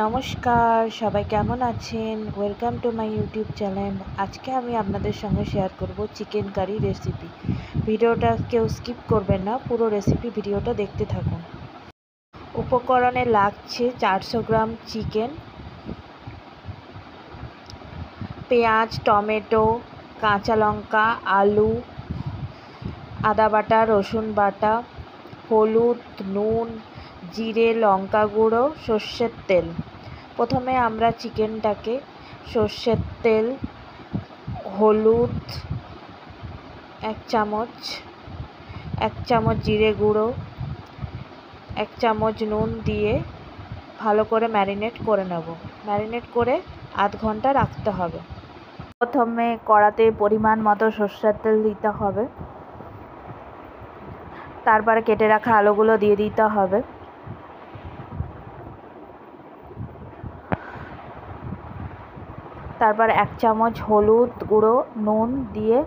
নমস্কার, সবাই কেমন আছেন? Welcome to my YouTube channel. আজকে আমি আপনাদের সঙ্গে শেয়ার করব চিকেন কারি রেসিপি। ভিডিওটা কেউ স্কিপ করবেন না, পুরো রেসিপি ভিডিওটা দেখতে থাকুন। উপকরণে লাগছে 400 গ্রাম চিকেন, পেঁয়াজ, টমেটো, কাঁচা লঙ্কা, আলু, আদা বাটা, রসুন বাটা, হলুদ, নুন, জিরে, লঙ্কা গুঁড়ো, সর্ষের তেল। প্রথমে আমরা চিকেনটাকে সর্ষের তেল, হলুদ 1 চামচ, 1 চামচ জিরে গুঁড়ো, 1 চামচ নুন দিয়ে ভালো করে ম্যারিনেট করে নেব। ম্যারিনেট করে আধ ঘন্টা রাখতে হবে। প্রথমে কড়াতে পরিমাণ মতো সর্ষের তেল দিতে হবে, তারপরে কেটে রাখা আলুগুলো দিয়ে দিতে হবে। তারপর 1 চামচ হলুদ গুঁড়ো, নুন দিয়ে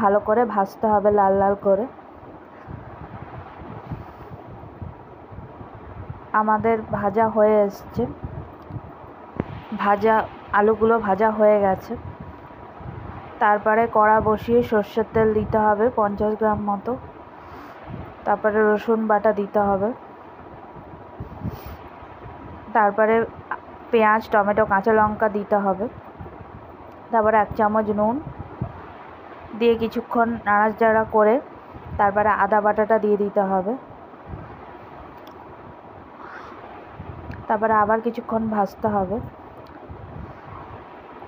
ভালো করে ভাজতে হবে লাল লাল করে। আমাদের ভাজা হয়ে এসছে, আলুগুলো ভাজা হয়ে গেছে। তারপরে কড়া বসিয়ে সর্ষের তেল দিতে হবে 50 গ্রাম মতো। তারপরে রসুন বাটা দিতে হবে। তারপরে পেঁয়াজ, টমেটো, কাঁচা লঙ্কা দিতে হবে। তারপরে 1 চামচ নুন দিয়ে কিছুক্ষণ নাড়াচাড়া করে তারপরে আদা বাটাটা দিয়ে দিতে হবে। তারপরে আবার কিছুক্ষণ ভাজতে হবে।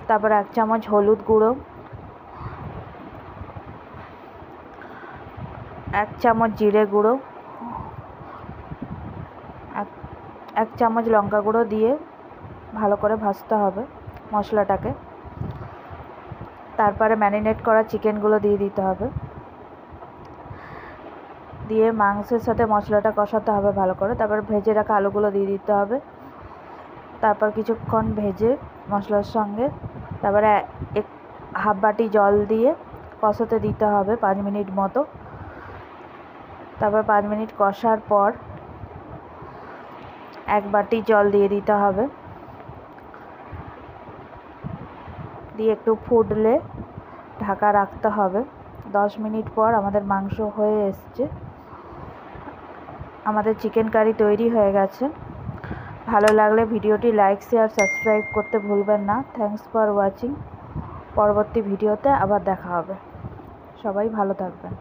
তারপরে 1 চামচ হলুদ গুঁড়ো, 1 চামচ জিরে গুঁড়ো, 1 চামচ লঙ্কা গুঁড়ো দিয়ে ভালো করে ভাজতে হবে মশলাটাকে। তারপরে ম্যারিনেট করা চিকেনগুলো দিয়ে দিতে হবে, দিয়ে মাংসের সাথে মশলাটা কষাতে হবে ভালো করে। তারপর ভেজে রাখা আলুগুলো দিয়ে দিতে হবে। তারপর কিছুক্ষণ ভেজে মশলার সঙ্গে তারপরে হাফ বাটি জল দিয়ে কষাতে দিতে হবে 5 মিনিট মতো। তারপর 5 মিনিট কষার পর 1 বাটি জল দিয়ে দিতে হবে, দিয়ে একটু ফুটলে ঢাকা রাখতে হবে। 10 মিনিট পর আমাদের মাংস হয়ে এসছে, আমাদের চিকেন কারি তৈরি হয়ে গেছে। ভালো লাগলে ভিডিওটি লাইক, শেয়ার, সাবস্ক্রাইব করতে ভুলবেন না। Thanks for watching. পরবর্তী ভিডিওতে আবার দেখা হবে। সবাই ভালো থাকবেন।